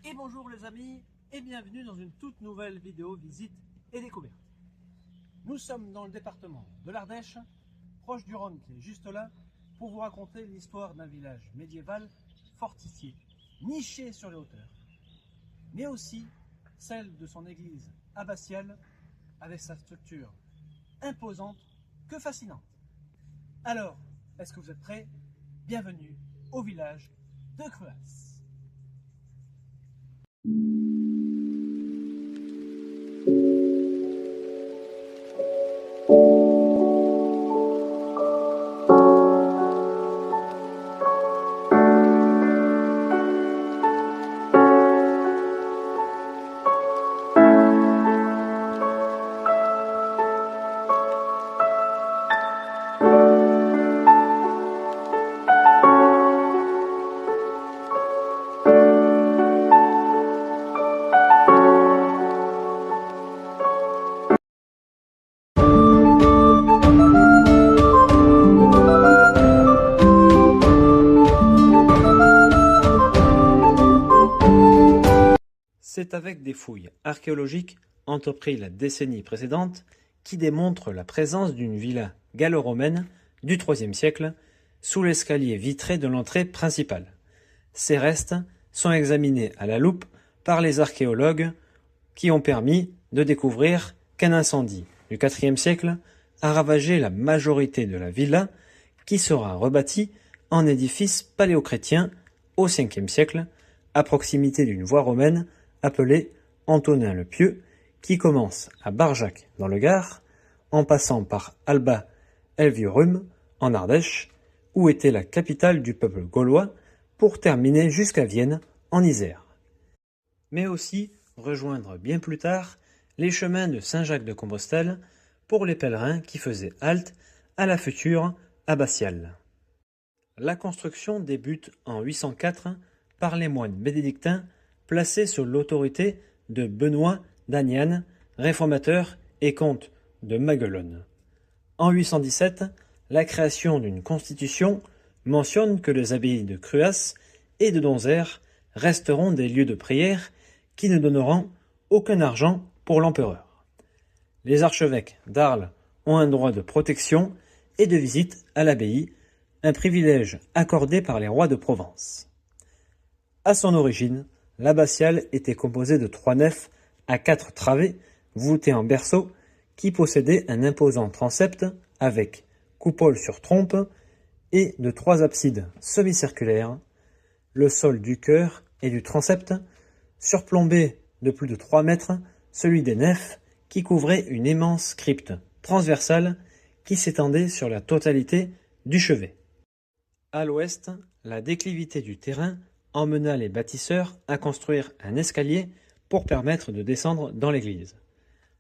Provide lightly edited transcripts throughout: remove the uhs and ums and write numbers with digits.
Et bonjour les amis, et bienvenue dans une toute nouvelle vidéo visite et découverte. Nous sommes dans le département de l'Ardèche, proche du Rhône qui est juste là, pour vous raconter l'histoire d'un village médiéval fortifié, niché sur les hauteurs, mais aussi celle de son église abbatiale avec sa structure imposante que fascinante. Alors, est-ce que vous êtes prêts? Bienvenue au village de Cruas. C'est avec des fouilles archéologiques entreprises la décennie précédente qui démontrent la présence d'une villa gallo-romaine du IIIe siècle sous l'escalier vitré de l'entrée principale. Ces restes sont examinés à la loupe par les archéologues qui ont permis de découvrir qu'un incendie du IVe siècle a ravagé la majorité de la villa qui sera rebâtie en édifice paléochrétien au Ve siècle à proximité d'une voie romaine appelé Antonin le Pieux, qui commence à Barjac dans le Gard, en passant par Alba Helviorum en Ardèche, où était la capitale du peuple gaulois, pour terminer jusqu'à Vienne en Isère. Mais aussi rejoindre bien plus tard les chemins de Saint-Jacques-de-Compostelle pour les pèlerins qui faisaient halte à la future abbatiale. La construction débute en 804 par les moines bénédictins placé sous l'autorité de Benoît d'Aniane, réformateur et comte de Maguelone. En 817, la création d'une constitution mentionne que les abbayes de Cruas et de Donzère resteront des lieux de prière qui ne donneront aucun argent pour l'empereur. Les archevêques d'Arles ont un droit de protection et de visite à l'abbaye, un privilège accordé par les rois de Provence. À son origine, l'abbatiale était composée de 3 nefs à 4 travées voûtées en berceau qui possédaient un imposant transept avec coupole sur trompe et de 3 absides semi-circulaires. Le sol du chœur et du transept surplombait de plus de 3 mètres celui des nefs qui couvrait une immense crypte transversale qui s'étendait sur la totalité du chevet. À l'ouest, la déclivité du terrain emmena les bâtisseurs à construire un escalier pour permettre de descendre dans l'église,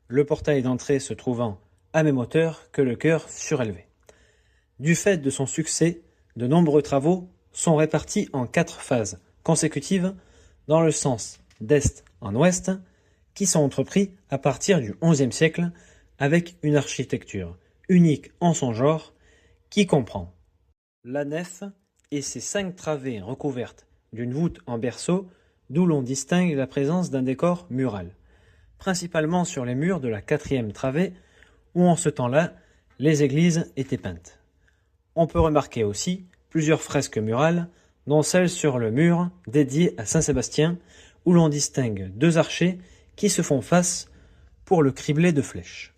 le portail d'entrée se trouvant à même hauteur que le chœur surélevé. Du fait de son succès, de nombreux travaux sont répartis en 4 phases consécutives dans le sens d'est en ouest, qui sont entrepris à partir du XIe siècle avec une architecture unique en son genre qui comprend la nef et ses 5 travées recouvertes d'une voûte en berceau, d'où l'on distingue la présence d'un décor mural, principalement sur les murs de la 4e travée, où en ce temps-là, les églises étaient peintes. On peut remarquer aussi plusieurs fresques murales, dont celle sur le mur dédié à Saint-Sébastien, où l'on distingue 2 archers qui se font face pour le criblé de flèches.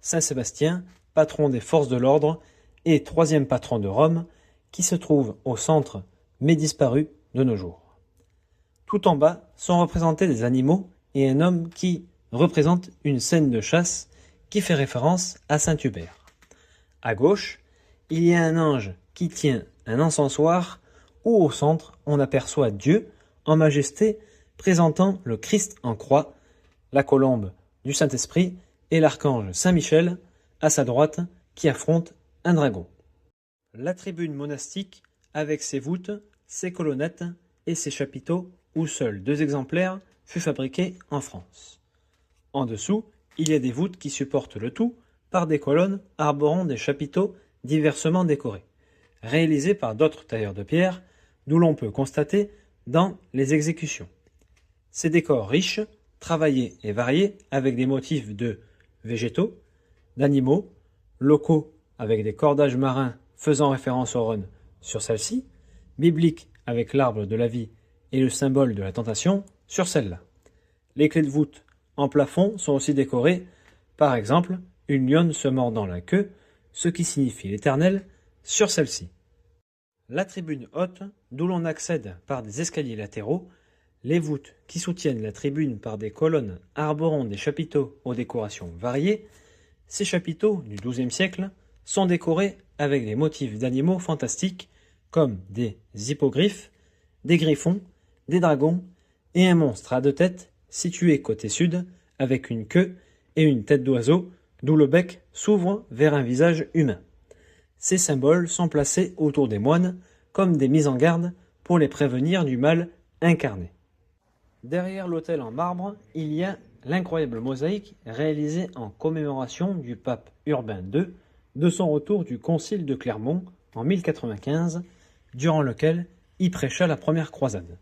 Saint-Sébastien, patron des forces de l'ordre et 3e patron de Rome, qui se trouve au centre, mais disparu de nos jours. Tout en bas sont représentés des animaux et un homme qui représente une scène de chasse qui fait référence à Saint-Hubert. À gauche, il y a un ange qui tient un encensoir où au centre on aperçoit Dieu en majesté présentant le Christ en croix, la colombe du Saint-Esprit et l'archange Saint-Michel à sa droite qui affronte un dragon. La tribune monastique avec ses voûtes, ses colonnettes et ses chapiteaux où seuls 2 exemplaires furent fabriqués en France. En dessous, il y a des voûtes qui supportent le tout par des colonnes arborant des chapiteaux diversement décorés, réalisés par d'autres tailleurs de pierre, d'où l'on peut constater dans les exécutions. Ces décors riches, travaillés et variés avec des motifs de végétaux, d'animaux, locaux avec des cordages marins faisant référence au Rhône sur celle-ci, bibliques avec l'arbre de la vie et le symbole de la tentation sur celle-là. Les clés de voûte en plafond sont aussi décorées, par exemple, une lionne se mordant la queue, ce qui signifie l'Éternel, sur celle-ci. La tribune haute, d'où l'on accède par des escaliers latéraux, les voûtes qui soutiennent la tribune par des colonnes arborant des chapiteaux aux décorations variées. Ces chapiteaux du XIIe siècle sont décorés avec des motifs d'animaux fantastiques comme des hippogriffes, des griffons, des dragons et un monstre à deux têtes situé côté sud avec une queue et une tête d'oiseau, d'où le bec s'ouvre vers un visage humain. Ces symboles sont placés autour des moines comme des mises en garde pour les prévenir du mal incarné. Derrière l'autel en marbre, il y a l'incroyable mosaïque réalisée en commémoration du pape Urbain II de son retour du concile de Clermont en 1095, durant lequel il prêcha la première croisade.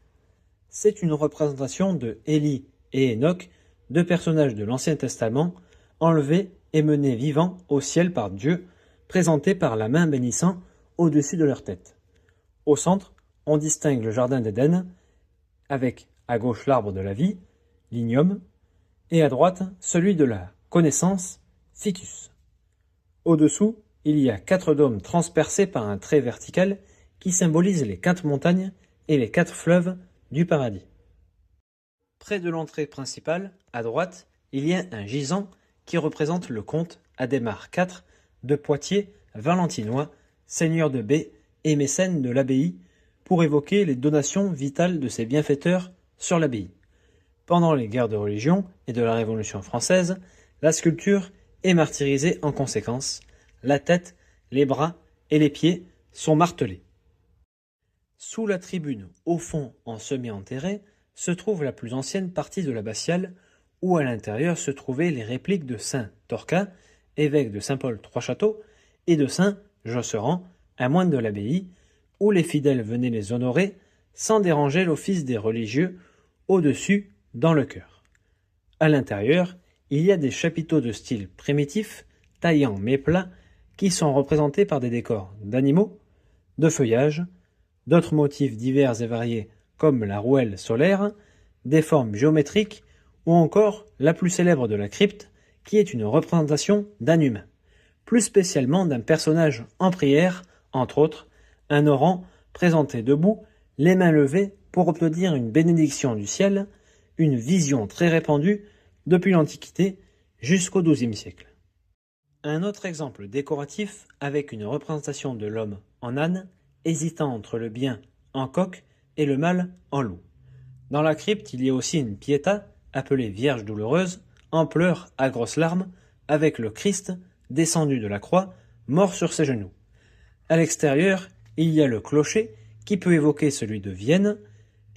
C'est une représentation de Élie et Enoch, deux personnages de l'Ancien Testament, enlevés et menés vivants au ciel par Dieu, présentés par la main bénissant au-dessus de leur tête. Au centre, on distingue le jardin d'Éden, avec à gauche l'arbre de la vie, l'ignome, et à droite celui de la connaissance, ficus. Au-dessous, il y a 4 dômes transpercés par un trait vertical qui symbolise les 4 montagnes et les 4 fleuves du paradis. Près de l'entrée principale, à droite, il y a un gisant qui représente le comte Adhémar IV de Poitiers, valentinois, seigneur de baie et mécène de l'abbaye, pour évoquer les donations vitales de ses bienfaiteurs sur l'abbaye. Pendant les guerres de religion et de la Révolution française, la sculpture est martyrisée en conséquence. La tête, les bras et les pieds sont martelés. Sous la tribune, au fond en semi-enterré, se trouve la plus ancienne partie de l'abbatiale, où à l'intérieur se trouvaient les répliques de saint Torquat, évêque de Saint-Paul-Trois-Châteaux, et de saint Josserand, un moine de l'abbaye, où les fidèles venaient les honorer sans déranger l'office des religieux au-dessus dans le chœur. À l'intérieur, il y a des chapiteaux de style primitif, taillants mais plats, qui sont représentés par des décors d'animaux, de feuillages, d'autres motifs divers et variés comme la rouelle solaire, des formes géométriques ou encore la plus célèbre de la crypte, qui est une représentation d'un humain, plus spécialement d'un personnage en prière, entre autres, un orant présenté debout, les mains levées pour obtenir une bénédiction du ciel, une vision très répandue depuis l'Antiquité jusqu'au XIIe siècle. Un autre exemple décoratif avec une représentation de l'homme en âne, hésitant entre le bien en coq et le mal en loup. Dans la crypte, il y a aussi une Pietà, appelée Vierge douloureuse, en pleurs à grosses larmes, avec le Christ descendu de la croix, mort sur ses genoux. À l'extérieur, il y a le clocher, qui peut évoquer celui de Vienne,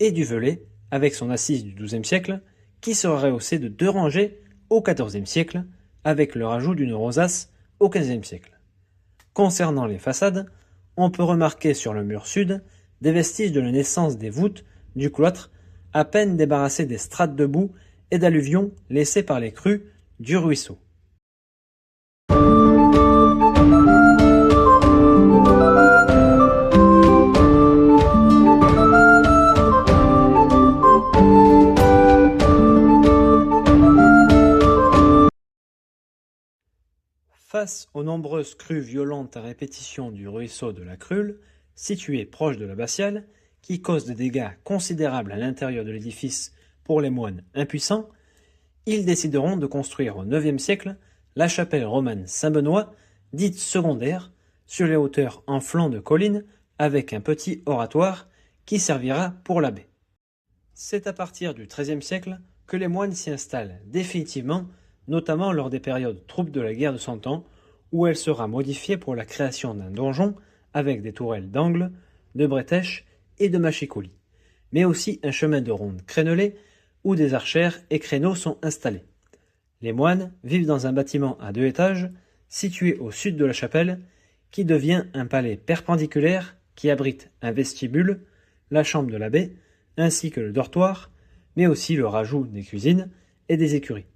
et du Velay, avec son assise du XIIe siècle, qui sera rehaussé de 2 rangées au XIVe siècle, avec le rajout d'une rosace au XVe siècle. Concernant les façades, on peut remarquer sur le mur sud des vestiges de la naissance des voûtes du cloître, à peine débarrassées des strates de boue et d'alluvions laissées par les crues du ruisseau. Face aux nombreuses crues violentes à répétition du ruisseau de la Crule, situé proche de l'abbatiale, qui causent des dégâts considérables à l'intérieur de l'édifice pour les moines impuissants, ils décideront de construire au IXe siècle la chapelle romane Saint-Benoît, dite secondaire, sur les hauteurs en flanc de colline, avec un petit oratoire qui servira pour l'abbé. C'est à partir du XIIIe siècle que les moines s'y installent définitivement, notamment lors des périodes troubles de la guerre de Cent Ans, où elle sera modifiée pour la création d'un donjon avec des tourelles d'angle, de bretèches et de mâchicoulis, mais aussi un chemin de ronde crénelé où des archères et créneaux sont installés. Les moines vivent dans un bâtiment à 2 étages, situé au sud de la chapelle, qui devient un palais perpendiculaire qui abrite un vestibule, la chambre de l'abbé, ainsi que le dortoir, mais aussi le rajout des cuisines et des écuries.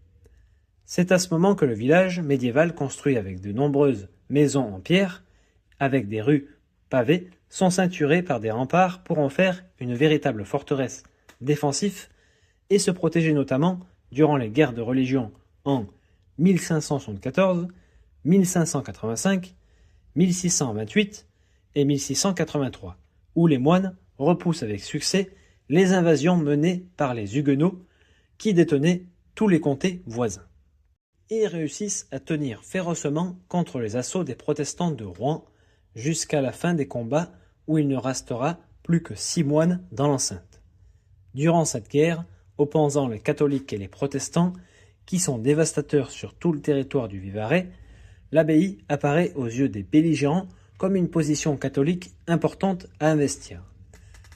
C'est à ce moment que le village médiéval, construit avec de nombreuses maisons en pierre, avec des rues pavées, sont ceinturés par des remparts pour en faire une véritable forteresse défensive et se protéger notamment durant les guerres de religion en 1574, 1585, 1628 et 1683, où les moines repoussent avec succès les invasions menées par les Huguenots qui détenaient tous les comtés voisins. Et réussissent à tenir férocement contre les assauts des protestants de Rouen jusqu'à la fin des combats où il ne restera plus que 6 moines dans l'enceinte. Durant cette guerre, opposant les catholiques et les protestants, qui sont dévastateurs sur tout le territoire du Vivarais, l'abbaye apparaît aux yeux des belligérants comme une position catholique importante à investir.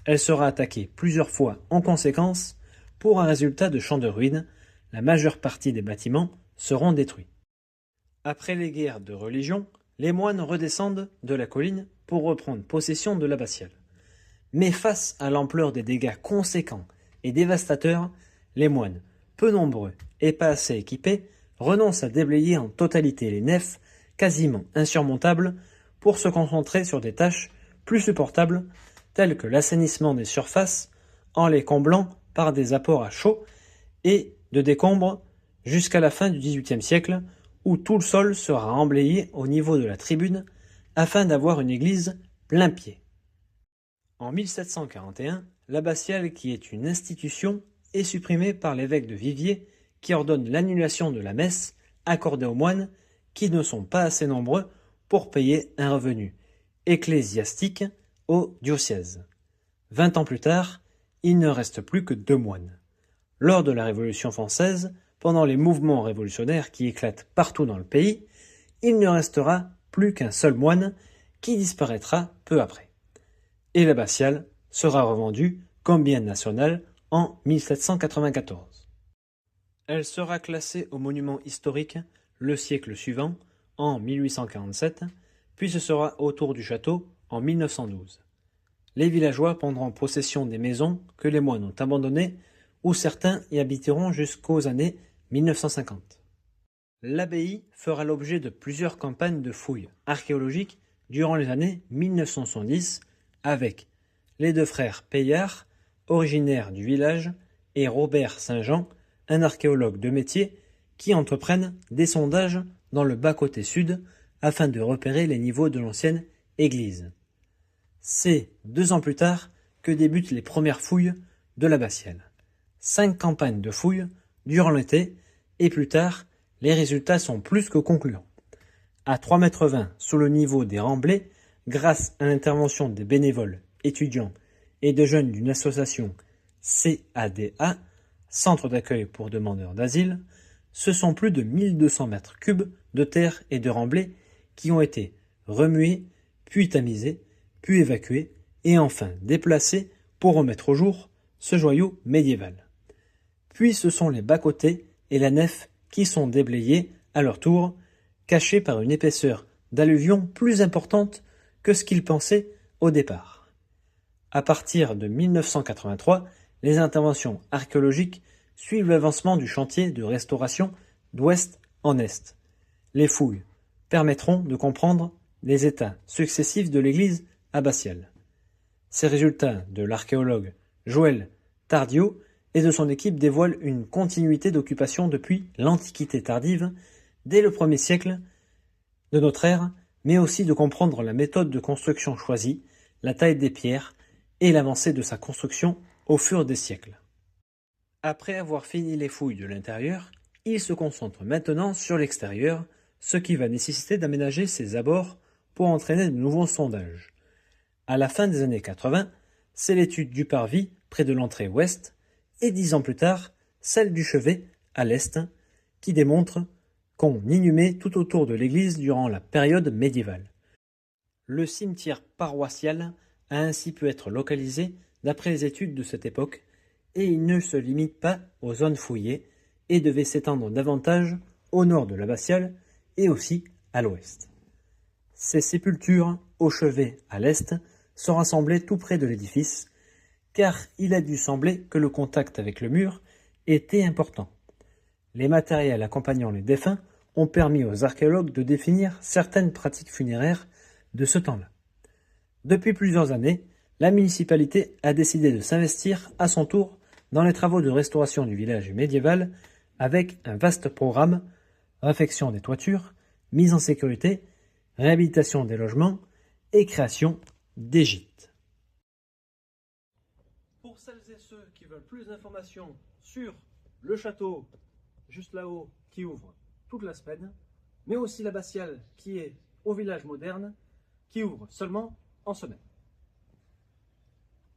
Elle sera attaquée plusieurs fois en conséquence, pour un résultat de champ de ruines, la majeure partie des bâtiments seront détruits. Après les guerres de religion, les moines redescendent de la colline pour reprendre possession de l'abbatiale. Mais face à l'ampleur des dégâts conséquents et dévastateurs, les moines, peu nombreux et pas assez équipés, renoncent à déblayer en totalité les nefs quasiment insurmontables pour se concentrer sur des tâches plus supportables telles que l'assainissement des surfaces en les comblant par des apports à chaud et de décombres jusqu'à la fin du XVIIIe siècle où tout le sol sera emblayé au niveau de la tribune afin d'avoir une église plein pied. En 1741, l'abbatiale, qui est une institution, est supprimée par l'évêque de Viviers qui ordonne l'annulation de la messe accordée aux moines qui ne sont pas assez nombreux pour payer un revenu ecclésiastique au diocèse. 20 ans plus tard, il ne reste plus que 2 moines. Lors de la Révolution française, pendant les mouvements révolutionnaires qui éclatent partout dans le pays, il ne restera plus qu'un seul moine qui disparaîtra peu après. Et l'abbatiale sera revendue comme bien national en 1794. Elle sera classée au monument historique le siècle suivant, en 1847, puis ce sera au tour du château en 1912. Les villageois prendront possession des maisons que les moines ont abandonnées, où certains y habiteront jusqu'aux années 1950. L'abbaye fera l'objet de plusieurs campagnes de fouilles archéologiques durant les années 1970 avec les 2 frères Payard, originaires du village, et Robert Saint-Jean, un archéologue de métier, qui entreprennent des sondages dans le bas-côté sud afin de repérer les niveaux de l'ancienne église. C'est 2 ans plus tard que débutent les premières fouilles de l'abbatiale. 5 campagnes de fouilles durant l'été, et plus tard, les résultats sont plus que concluants. À 3,20 m sous le niveau des remblais, grâce à l'intervention des bénévoles, étudiants et de jeunes d'une association CADA, Centre d'accueil pour demandeurs d'asile, ce sont plus de 1200 mètres cubes de terre et de remblais qui ont été remués, puis tamisés, puis évacués et enfin déplacés pour remettre au jour ce joyau médiéval. Puis ce sont les bas-côtés et la nef qui sont déblayés à leur tour, cachés par une épaisseur d'alluvion plus importante que ce qu'ils pensaient au départ. À partir de 1983, les interventions archéologiques suivent l'avancement du chantier de restauration d'ouest en est. Les fouilles permettront de comprendre les états successifs de l'église abbatiale. Ces résultats de l'archéologue Joël Tardieu et de son équipe dévoilent une continuité d'occupation depuis l'Antiquité tardive, dès le 1er siècle de notre ère, mais aussi de comprendre la méthode de construction choisie, la taille des pierres et l'avancée de sa construction au fur des siècles. Après avoir fini les fouilles de l'intérieur, il se concentre maintenant sur l'extérieur, ce qui va nécessiter d'aménager ses abords pour entraîner de nouveaux sondages. À la fin des années 80, c'est l'étude du parvis près de l'entrée ouest, et 10 ans plus tard, celle du chevet à l'est, qui démontre qu'on inhumait tout autour de l'église durant la période médiévale. Le cimetière paroissial a ainsi pu être localisé d'après les études de cette époque, et il ne se limite pas aux zones fouillées et devait s'étendre davantage au nord de l'abbatiale et aussi à l'ouest. Ces sépultures, au chevet à l'est, sont rassemblées tout près de l'édifice, car il a dû sembler que le contact avec le mur était important. Les matériels accompagnant les défunts ont permis aux archéologues de définir certaines pratiques funéraires de ce temps-là. Depuis plusieurs années, la municipalité a décidé de s'investir à son tour dans les travaux de restauration du village médiéval avec un vaste programme: réfection des toitures, mise en sécurité, réhabilitation des logements et création des gîtes. Pour celles et ceux qui veulent plus d'informations sur le château, juste là-haut, qui ouvre toute la semaine, mais aussi l'abbatiale qui est au village moderne, qui ouvre seulement en semaine.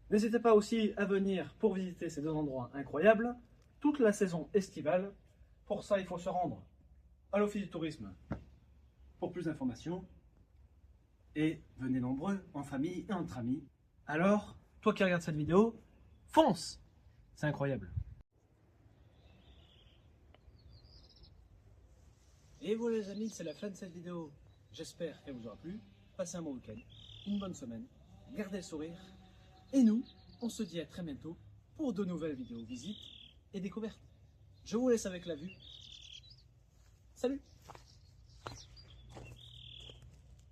N'hésitez pas aussi à venir pour visiter ces deux endroits incroyables toute la saison estivale. Pour ça, il faut se rendre à l'Office du tourisme pour plus d'informations. Et venez nombreux, en famille et entre amis. Alors, toi qui regardes cette vidéo, fonce! C'est incroyable. Et voilà les amis, c'est la fin de cette vidéo. J'espère qu'elle vous aura plu. Passez un bon week-end, une bonne semaine, gardez le sourire. Et nous, on se dit à très bientôt pour de nouvelles vidéos visites et découvertes. Je vous laisse avec la vue. Salut!